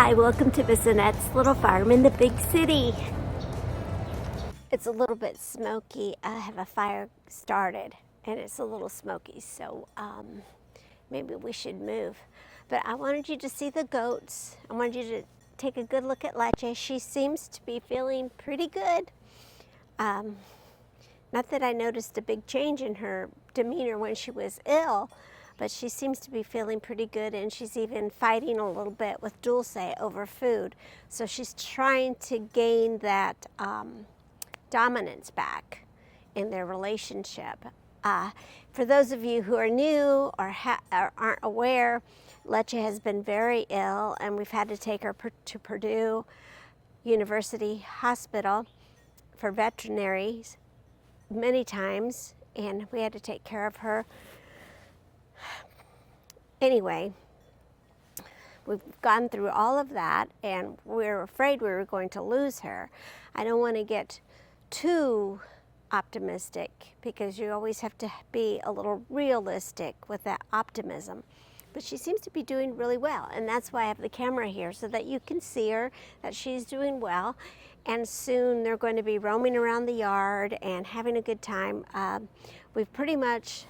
Hi, welcome to Bissonette's little farm in the big city. It's a little bit smoky. I have a fire started and it's a little smoky, so maybe we should move. But I wanted you to see the goats. I wanted you to take a good look at Leche. She seems to be feeling pretty good. Not that I noticed a big change in her demeanor when she was ill, but she seems to be feeling pretty good, and she's even fighting a little bit with Dulce over food. So she's trying to gain that dominance back in their relationship. For those of you who are new or aren't aware, Leche has been very ill, and we've had to take her to Purdue University Hospital for veterinaries many times, and we had to take care of her. Anyway, we've gone through all of that, and we're afraid we were going to lose her. I don't want to get too optimistic, because you always have to be a little realistic with that optimism. But she seems to be doing really well, and that's why I have the camera here, so that you can see her, that she's doing well. And soon they're going to be roaming around the yard and having a good time. We've pretty much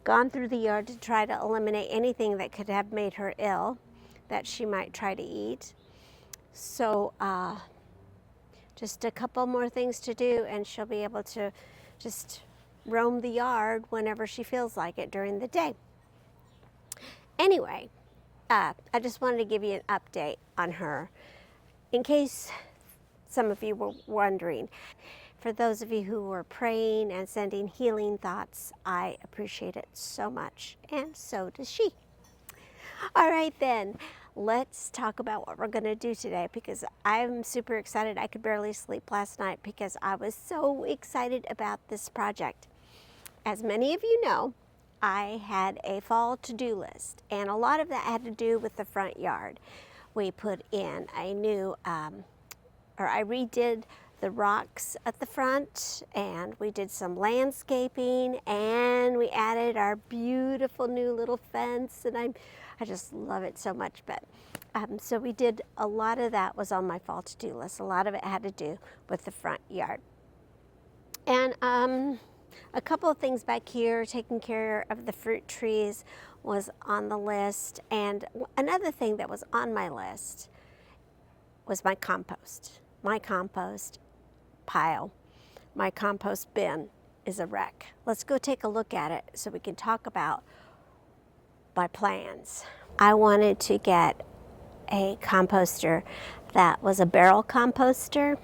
gone through the yard to try to eliminate anything that could have made her ill that she might try to eat. So just a couple more things to do, and she'll be able to just roam the yard whenever she feels like it during the day. Anyway, I just wanted to give you an update on her, in case some of you were wondering. For those of you who were praying and sending healing thoughts, I appreciate it so much, and so does she. All right then, let's talk about what we're going to do today, because I'm super excited. I could barely sleep last night because I was so excited about this project. As many of you know, I had a fall to-do list, and a lot of that had to do with the front yard. We put in a new, I redid the rocks at the front, and we did some landscaping, and we added our beautiful new little fence, and I just love it so much. But so we did a lot of that. Was on my fall to-do list. A lot of it had to do with the front yard, and a couple of things back here, taking care of the fruit trees, was on the list. And another thing that was on my list was my compost. My compost pile, my compost bin is a wreck. Let's go take a look at it so we can talk about my plans. I wanted to get a composter that was a barrel composter,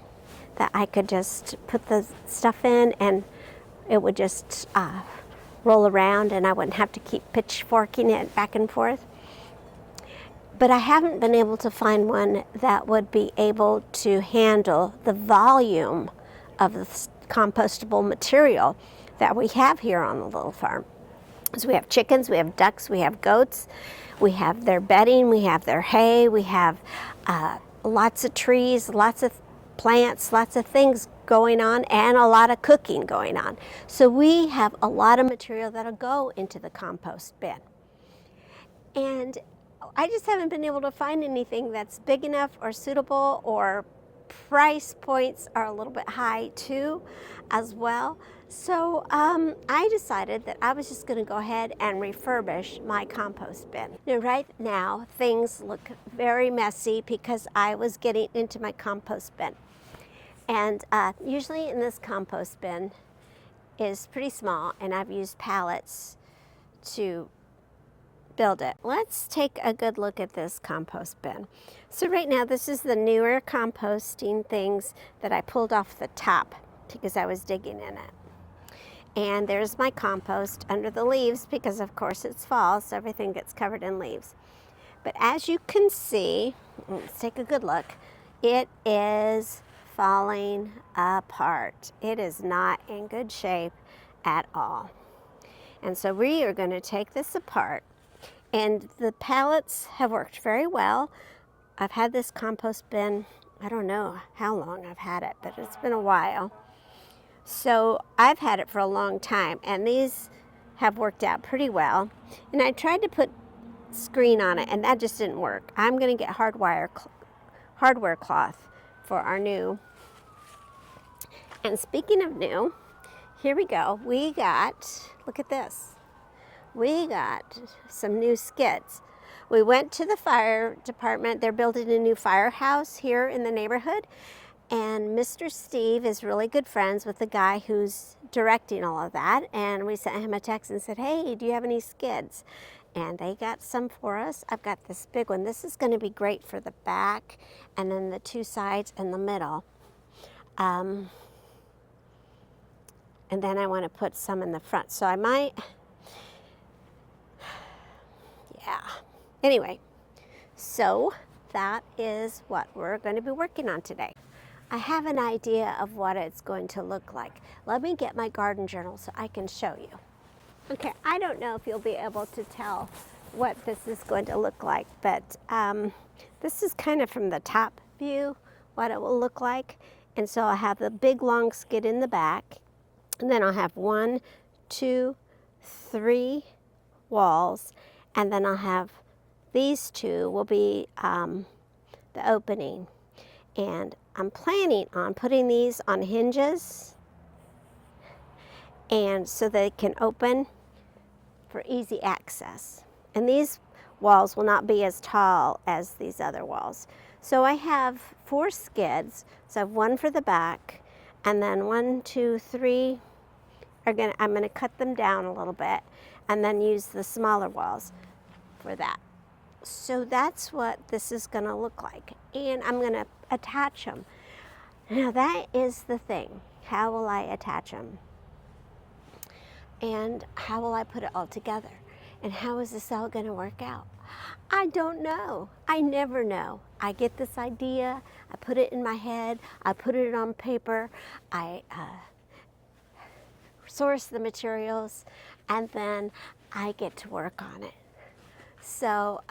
that I could just put the stuff in and it would just roll around, and I wouldn't have to keep pitchforking it back and forth. But I haven't been able to find one that would be able to handle the volume of the compostable material that we have here on the little farm. So we have chickens, we have ducks, we have goats, we have their bedding, we have their hay, we have lots of trees, lots of plants, lots of things going on, and a lot of cooking going on. So we have a lot of material that'll go into the compost bin. And I just haven't been able to find anything that's big enough or suitable, or price points are a little bit high too as well. So I decided that I was just going to go ahead and refurbish my compost bin. Now, right now things look very messy because I was getting into my compost bin. And usually in this compost bin is pretty small, and I've used pallets to build it. Let's take a good look at this compost bin. So right now, this is the newer composting things that I pulled off the top because I was digging in it. And there's my compost under the leaves, because of course it's fall, so everything gets covered in leaves. But as you can see, let's take a good look, it is falling apart. It is not in good shape at all. And so we are going to take this apart. And the pallets have worked very well. I've had this compost bin, I don't know how long I've had it, but it's been a while. So I've had it for a long time, and these have worked out pretty well. And I tried to put screen on it, and that just didn't work. I'm going to get hardwire hardware cloth for our new. And speaking of new, here we go. We got, look at this. We got some new skids. We went to the fire department. They're building a new firehouse here in the neighborhood. And Mr. Steve is really good friends with the guy who's directing all of that. And we sent him a text and said, hey, do you have any skids? And they got some for us. I've got this big one. This is going to be great for the back and then the two sides and the middle. And then I want to put some in the front. So I might, yeah. Anyway, so that is what we're going to be working on today. I have an idea of what it's going to look like. Let me get my garden journal so I can show you. Okay, I don't know if you'll be able to tell what this is going to look like, but this is kind of from the top view, what it will look like. And so I'll have the big long skid in the back, and then I'll have 1, 2, 3 walls, and then I'll have these two will be the opening. And I'm planning on putting these on hinges, and so they can open for easy access. And these walls will not be as tall as these other walls. So I have 4 skids. So I have 1 for the back, and then 1, 2, 3 I'm gonna cut them down a little bit, and then use the smaller walls for that. So that's what this is gonna look like. And I'm gonna attach them. Now that is the thing. How will I attach them? And how will I put it all together? And how is this all gonna work out? I don't know. I never know. I get this idea, I put it in my head, I put it on paper, I source the materials, and then I get to work on it. So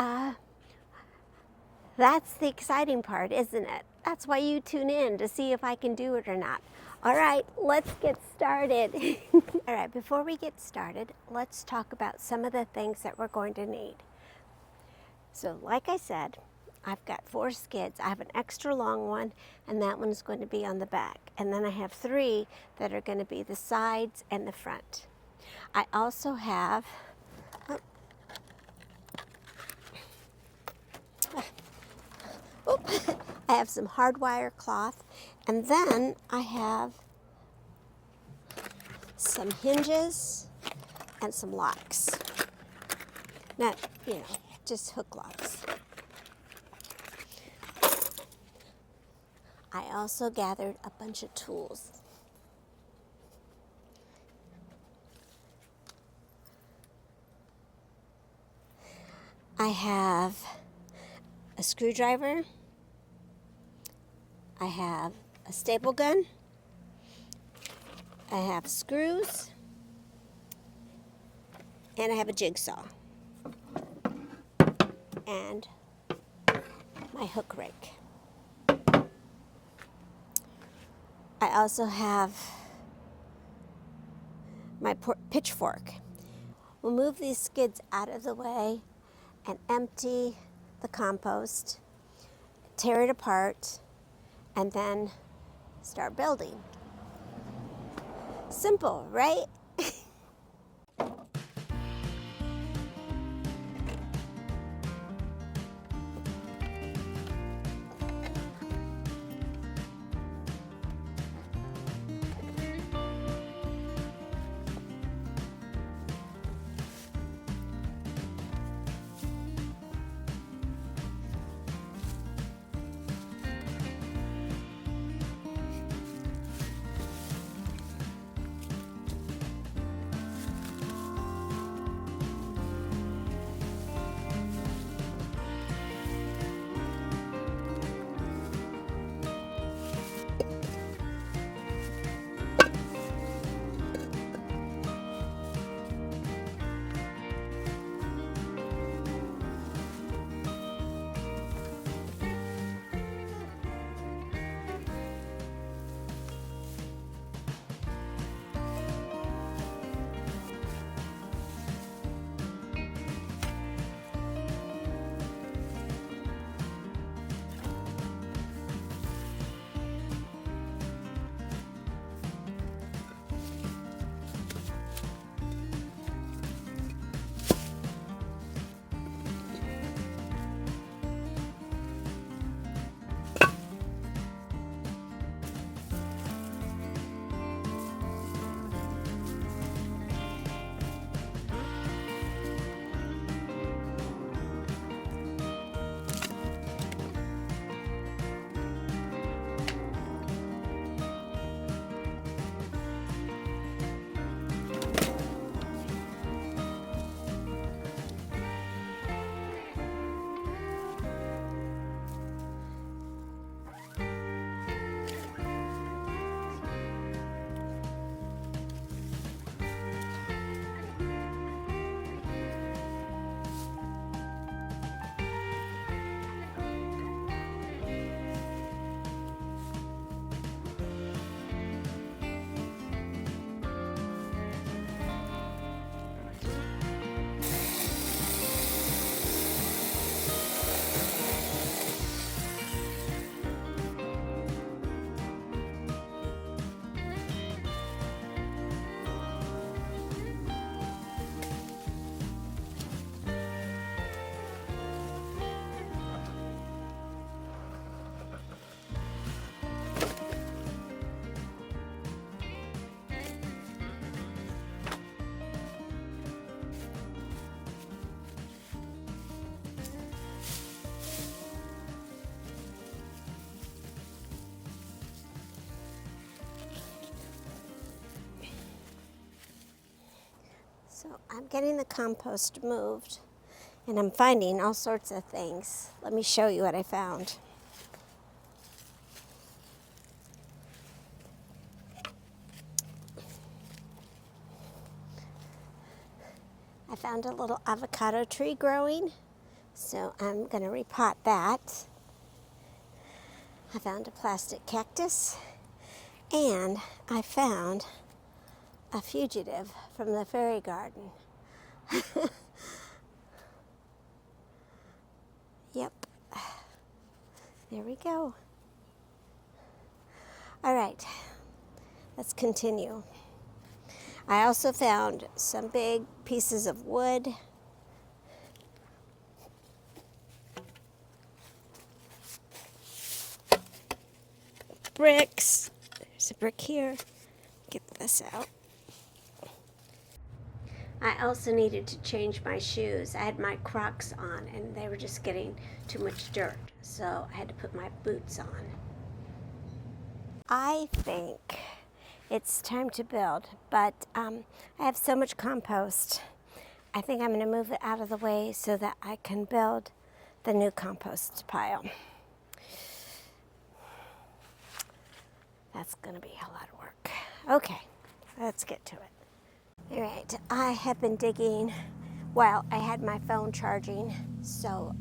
that's the exciting part, isn't it? That's why you tune in, to see if I can do it or not. All right, let's get started. All right, before we get started, let's talk about some of the things that we're going to need. So like I said, I've got 4 skids. I have an extra long one, and that one's going to be on the back. And then I have 3 that are going to be the sides and the front. I also have, I have some hardwire cloth, and then I have some hinges and some locks. Not, just hook locks. I also gathered a bunch of tools. I have a screwdriver. I have a staple gun. I have screws. And I have a jigsaw. And my hook rake. I also have my pitchfork. We'll move these skids out of the way and empty the compost, tear it apart, and then start building. Simple, right? So I'm getting the compost moved, and I'm finding all sorts of things. Let me show you what I found. I found a little avocado tree growing, so I'm going to repot that. I found a plastic cactus, and I found a fugitive from the fairy garden. Yep. There we go. All right, let's continue. I also found some big pieces of wood. Bricks. There's a brick here. Get this out. I also needed to change my shoes. I had my Crocs on and they were just getting too much dirt, so I had to put my boots on. I think it's time to build, but I have so much compost. I think I'm going to move it out of the way so that I can build the new compost pile. That's going to be a lot of work. Okay, let's get to it. All right, I have been digging while I had my phone charging, so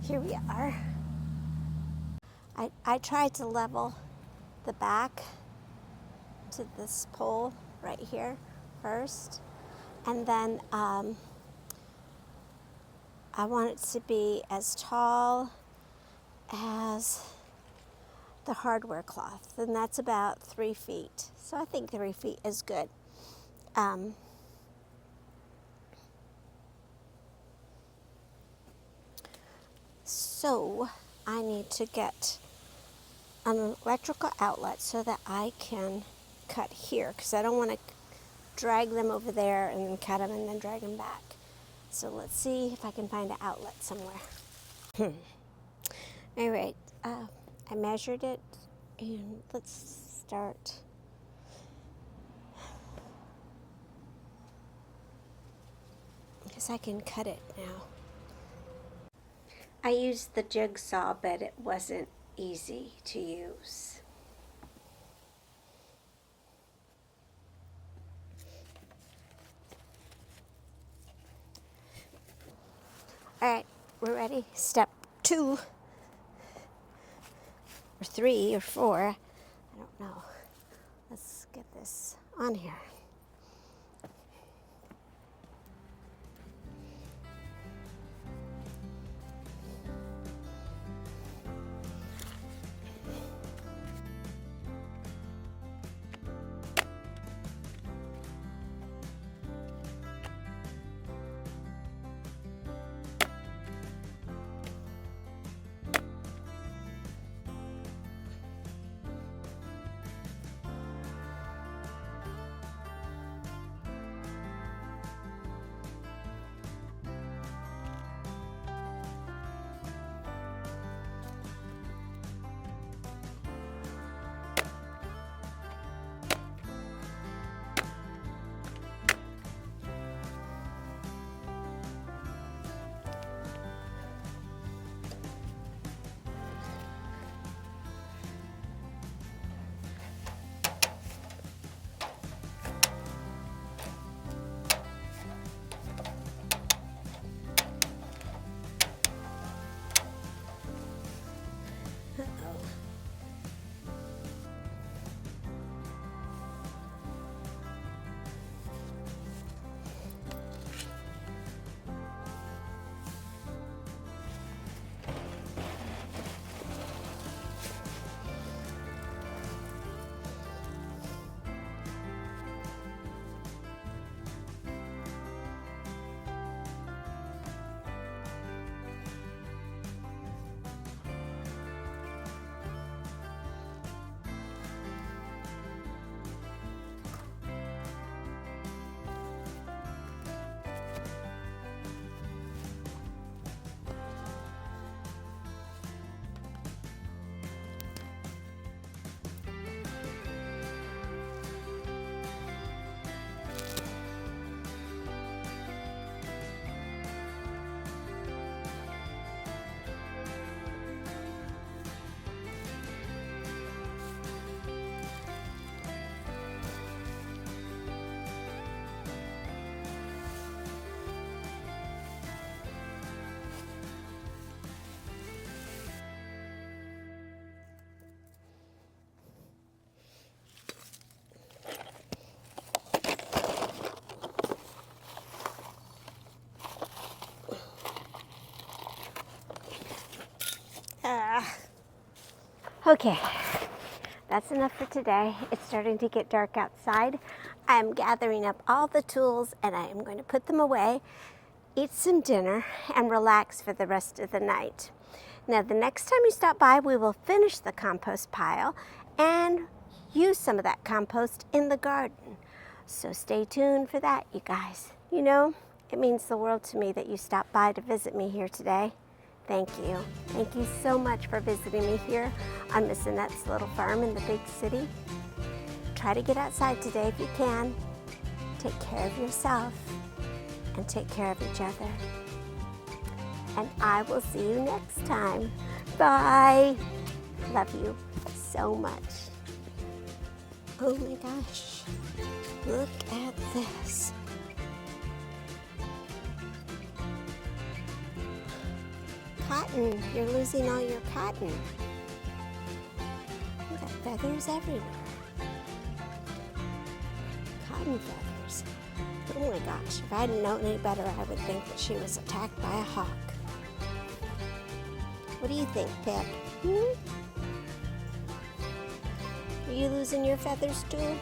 here we are. I tried to level the back to this pole right here first, and then I want it to be as tall as the hardware cloth, and that's about 3 feet. So I think 3 feet is good. So I need to get an electrical outlet so that I can cut here, because I don't want to drag them over there and then cut them and then drag them back. So let's see if I can find an outlet somewhere. All right, I measured it, and let's start. Because I can cut it now. I used the jigsaw, but it wasn't easy to use. All right, we're ready. Step 2 or 3 or 4. I don't know. Let's get this on here. Okay, that's enough for today. It's starting to get dark outside. I am gathering up all the tools and I am going to put them away, eat some dinner, and relax for the rest of the night. Now, the next time you stop by, we will finish the compost pile and use some of that compost in the garden. So stay tuned for that, you guys. You know, it means the world to me that you stopped by to visit me here today. Thank you. Thank you so much for visiting me here on Miss Annette's little farm in the big city. Try to get outside today if you can. Take care of yourself and take care of each other. And I will see you next time. Bye. Love you so much. Oh my gosh. Look at this. Cotton. You're losing all your cotton. You got feathers everywhere. Cotton feathers. Oh my gosh. If I hadn't known any better, I would think that she was attacked by a hawk. What do you think, Pip? Are you losing your feathers too?